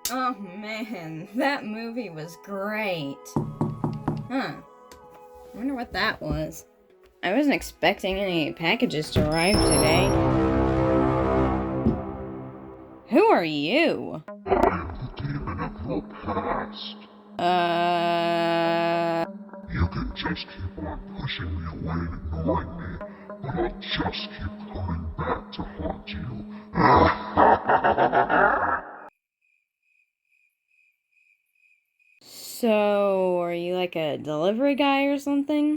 Oh man, that movie was great. Huh. I wonder what that was. I wasn't expecting any packages to arrive today. Who are you? I'm the demon of the past. You can just keep on pushing me away and ignoring me, but I'll just keep coming back to haunt you. So, are you like a delivery guy or something?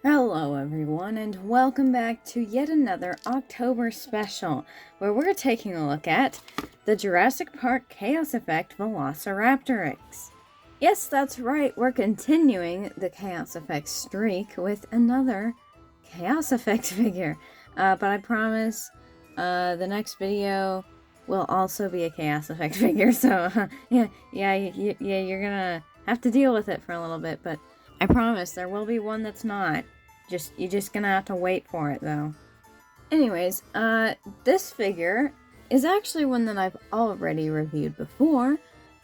Hello everyone, and welcome back to yet another October special, where we're taking a look at the Jurassic Park Chaos Effect Velocirapteryx. Yes, that's right, we're continuing the Chaos Effect streak with another Chaos Effect figure. But I promise the next video will also be a Chaos Effect figure, so yeah, you're gonna have to deal with it for a little bit, but I promise there will be one that's not. You're just gonna have to wait for it though. Anyways, this figure is actually one that I've already reviewed before,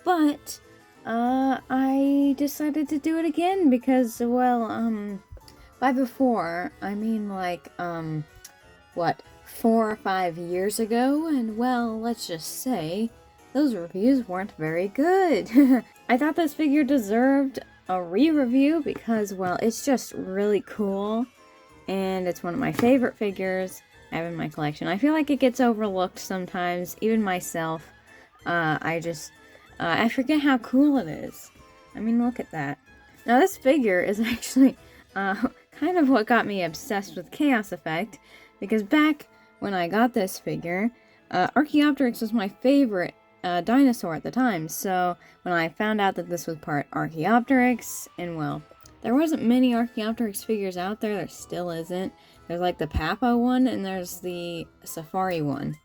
but I decided to do it again because, well, by before, I mean like, 4 or 5 years ago, and well, let's just say, those reviews weren't very good. I thought this figure deserved a re-review because, well, it's just really cool, and it's one of my favorite figures I have in my collection. I feel like it gets overlooked sometimes, even myself. I forget how cool it is. I mean, look at that. Now, this figure is actually kind of what got me obsessed with Chaos Effect, because back when I got this figure, Articulation was my favorite dinosaur at the time, so when I found out that this was part Articulation, and well, there wasn't many Articulation figures out there still isn't. There's like the Papo one, and there's the Safari one.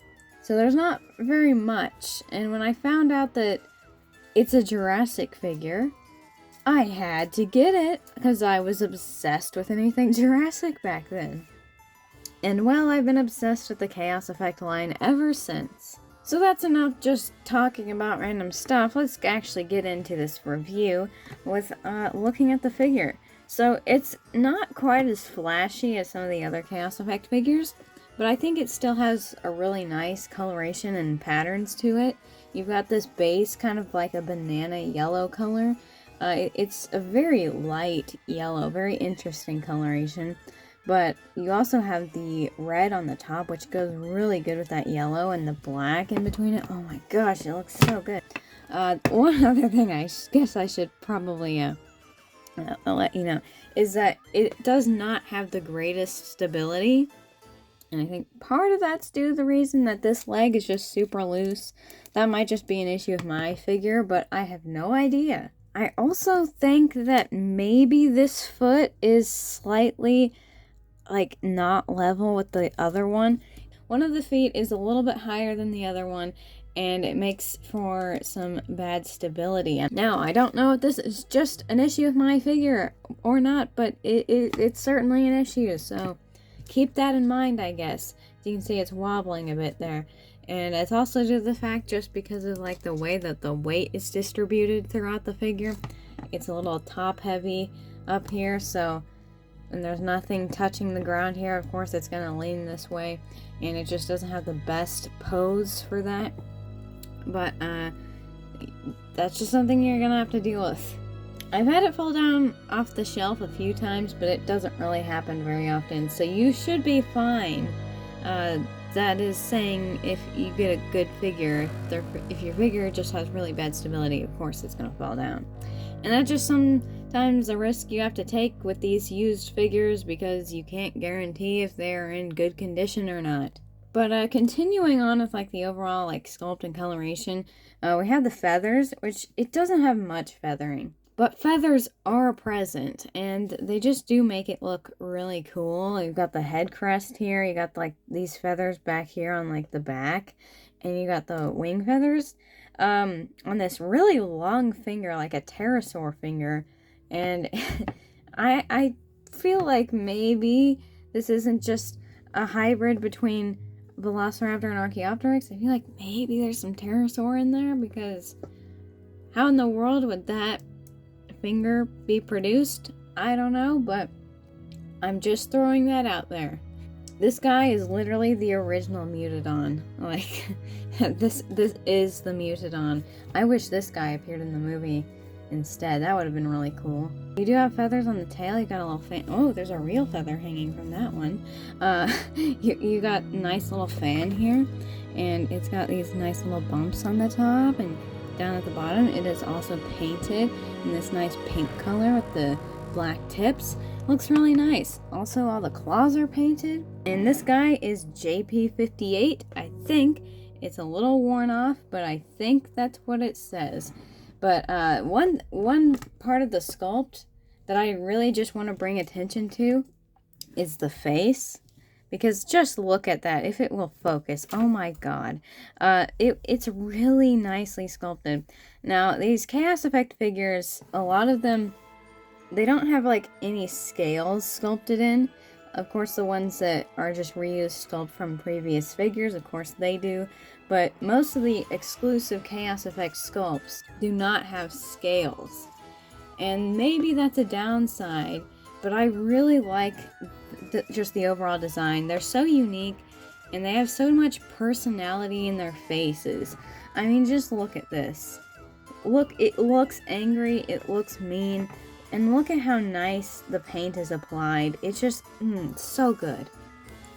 So there's not very much, and when I found out that it's a Jurassic figure, I had to get it, because I was obsessed with anything Jurassic back then. And well, I've been obsessed with the Chaos Effect line ever since. So that's enough just talking about random stuff. Let's actually get into this review with looking at the figure. So it's not quite as flashy as some of the other Chaos Effect figures, but I think it still has a really nice coloration and patterns to it. You've got this base, kind of like a banana yellow color. It's a very light yellow, very interesting coloration. But you also have the red on the top, which goes really good with that yellow, and the black in between it. Oh my gosh, it looks so good. One other thing I guess I should probably I'll let you know, is that it does not have the greatest stability. And I think part of that's due to the reason that this leg is just super loose. That might just be an issue with my figure, but I have no idea. I also think that maybe this foot is slightly like not level with the other one. One of the feet is a little bit higher than the other one, and it makes for some bad stability. Now, I don't know if this is just an issue with my figure or not, but it's certainly an issue, so keep that in mind, I guess. You can see it's wobbling a bit there. And it's also due to the fact, just because of like the way that the weight is distributed throughout the figure, it's a little top heavy up here, so and there's nothing touching the ground here. Of course, it's going to lean this way, and it just doesn't have the best pose for that. But that's just something you're going to have to deal with. I've had it fall down off the shelf a few times, but it doesn't really happen very often, so you should be fine. That is saying if you get a good figure. If your figure just has really bad stability, of course it's going to fall down. And that's just sometimes a risk you have to take with these used figures, because you can't guarantee if they're in good condition or not. But continuing on with like the overall like sculpt and coloration, we have the feathers, which it doesn't have much feathering. But feathers are present, and they just do make it look really cool. You've got the head crest here, you got like these feathers back here on like the back, and you got the wing feathers. On this really long finger, like a pterosaur finger, And I feel like maybe this isn't just a hybrid between Velociraptor and Archaeopteryx. I feel like maybe there's some pterosaur in there, because how in the world would that finger be produced? I don't know, but I'm just throwing that out there. This guy is literally the original Mutodon. Like, this is the Mutodon. I wish this guy appeared in the movie instead. That would have been really cool. You do have feathers on the tail. You got a little fan. Oh, there's a real feather hanging from that one. You got a nice little fan here, and it's got these nice little bumps on the top, and down at the bottom it is also painted in this nice pink color with the black tips. Looks really nice. Also, all the claws are painted. And this guy is JP58. I think it's a little worn off, but I think that's what it says. But one part of the sculpt that I really just want to bring attention to is the face. Because just look at that, if it will focus. Oh my god. It's really nicely sculpted. Now, these Chaos Effect figures, a lot of them, they don't have like any scales sculpted in. Of course, the ones that are just reused sculpt from previous figures, of course they do. But most of the exclusive Chaos Effect sculpts do not have scales. And maybe that's a downside, but I really like just the overall design. They're so unique, and they have so much personality in their faces. I mean, just look at this. Look, it looks angry, it looks mean, and look at how nice the paint is applied. It's just so good.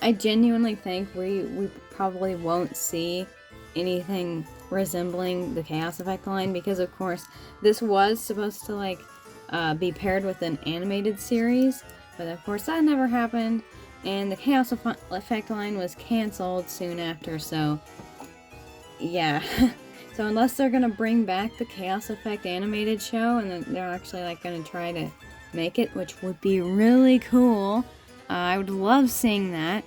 I genuinely think we probably won't see anything resembling the Chaos Effect line, because of course this was supposed to like be paired with an animated series, but of course that never happened, and the Chaos Effect line was canceled soon after, so yeah. So unless they're gonna bring back the Chaos Effect animated show, and then they're actually like gonna try to make it, which would be really cool. I would love seeing that,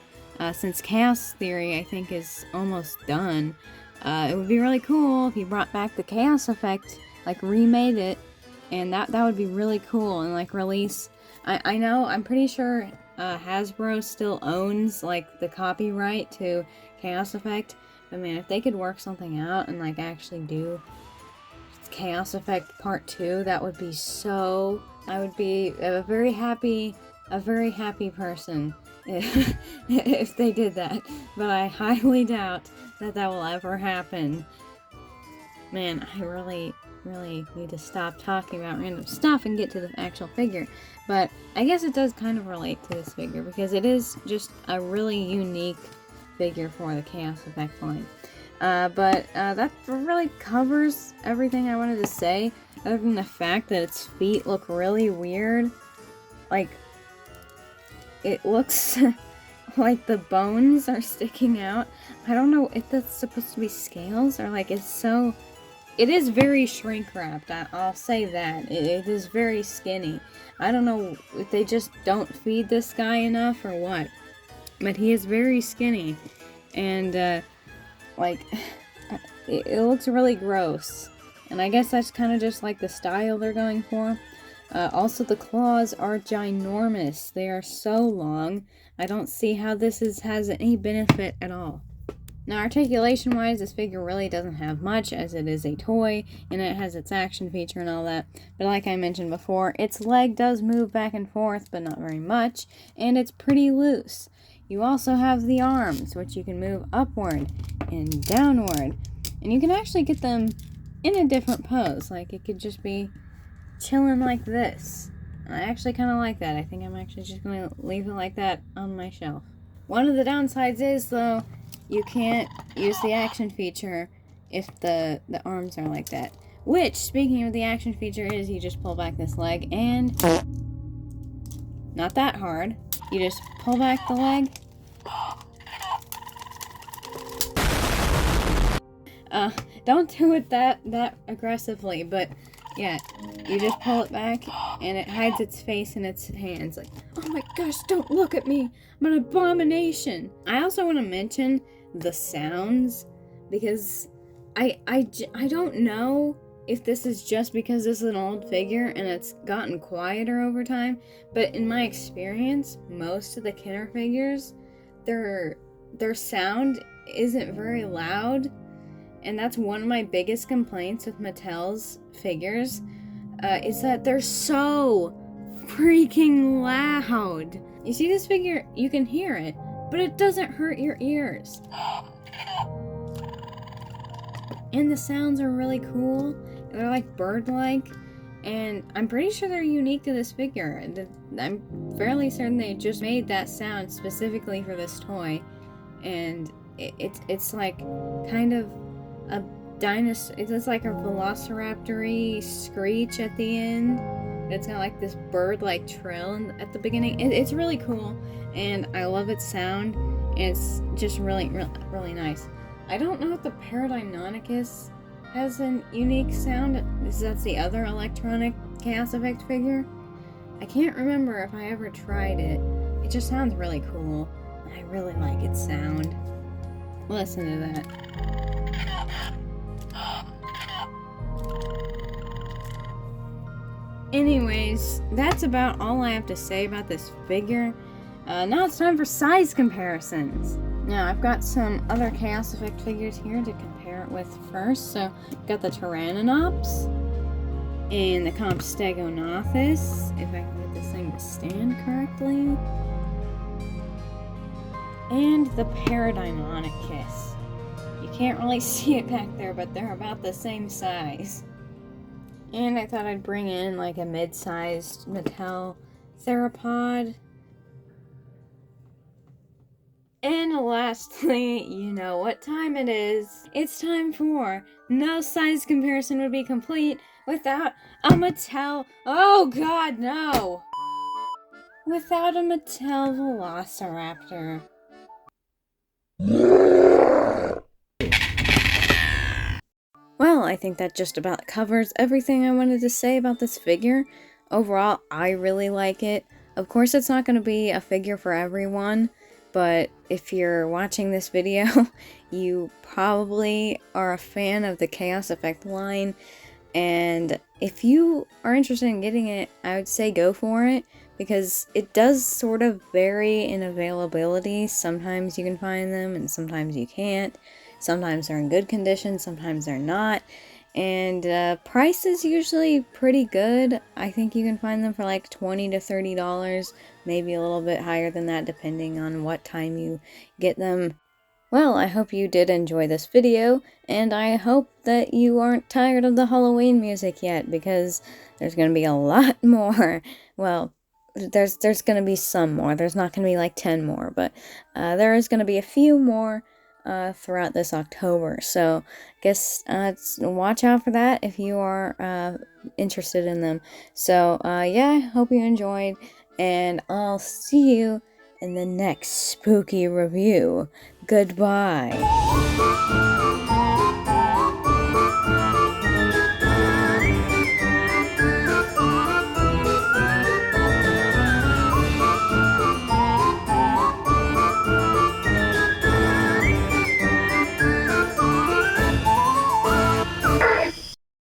since Chaos Theory I think is almost done. It would be really cool if you brought back the Chaos Effect, like remade it, and that would be really cool, and like release. I know, I'm pretty sure Hasbro still owns like the copyright to Chaos Effect. But man, if they could work something out and like actually do Chaos Effect Part 2, that would be so... I would be a very happy person if they did that. But I highly doubt that will ever happen. Man, I really need to stop talking about random stuff and get to the actual figure. But I guess it does kind of relate to this figure, because it is just a really unique figure for the Chaos Effect line. But that really covers everything I wanted to say, other than the fact that its feet look really weird. Like, it looks like the bones are sticking out. I don't know if that's supposed to be scales, or like it's so... It is very shrink-wrapped, I'll say that. It is very skinny. I don't know if they just don't feed this guy enough or what. But he is very skinny, and like it looks really gross, and I guess that's kind of just like the style they're going for. Also, the claws are ginormous. They are so long. I don't see how this has any benefit at all. Now, articulation wise, this figure really doesn't have much, as it is a toy and it has its action feature and all that. But like I mentioned before, its leg does move back and forth, but not very much, and it's pretty loose. You also have the arms, which you can move upward and downward. And you can actually get them in a different pose. Like, it could just be chilling like this. I actually kind of like that. I think I'm actually just going to leave it like that on my shelf. One of the downsides is, though, you can't use the action feature if the arms are like that. Which, speaking of the action feature, is you just pull back this leg and... Not that hard. You just pull back the leg. Don't do it that aggressively, but yeah, you just pull it back and it hides its face in its hands. Like, oh my gosh, don't look at me. I'm an abomination. I also want to mention the sounds, because I don't know if this is just because this is an old figure and it's gotten quieter over time, but in my experience, most of the Kenner figures, their sound isn't very loud, and that's one of my biggest complaints with Mattel's figures, is that they're so freaking loud. You see this figure, you can hear it, but it doesn't hurt your ears. And the sounds are really cool. They're like bird-like, and I'm pretty sure they're unique to this figure. I'm fairly certain they just made that sound specifically for this toy, and it's like kind of a dinosaur. It's like a Velociraptor-y screech at the end. It's got like this bird-like trill at the beginning. It's really cool, and I love its sound. It's just really nice. I don't know if the Paradynamicus has a unique sound, because that's the other electronic Chaos Effect figure. I can't remember if I ever tried it. It just sounds really cool, and I really like its sound. Listen to that. Anyways, that's about all I have to say about this figure. Now it's time for size comparisons. Now, I've got some other Chaos Effect figures here to compare it with first. So, I've got the Tyrannops and the Compsognathus, if I can get this thing to stand correctly, and the Paradynamicus. You can't really see it back there, but they're about the same size. And I thought I'd bring in like a mid-sized Mattel theropod. And lastly, you know what time it is. It's time for no size comparison would be complete without a Mattel. Oh god, no! Without a Mattel Velociraptor. Well, I think that just about covers everything I wanted to say about this figure. Overall, I really like it. Of course, it's not going to be a figure for everyone, but if you're watching this video, you probably are a fan of the Chaos Effect line, and if you are interested in getting it, I would say go for it, because it does sort of vary in availability. Sometimes you can find them, and sometimes you can't. Sometimes they're in good condition, sometimes they're not. And price is usually pretty good. I think you can find them for like $20 to $30, maybe a little bit higher than that depending on what time you get them. Well, I hope you did enjoy this video, and I hope that you aren't tired of the Halloween music yet, because there's going to be a lot more. Well, there's going to be some more. There's not going to be like 10 more, but there is going to be a few more throughout this October, so I guess watch out for that if you are interested in them. So yeah, I hope you enjoyed, and I'll see you in the next spooky review. Goodbye.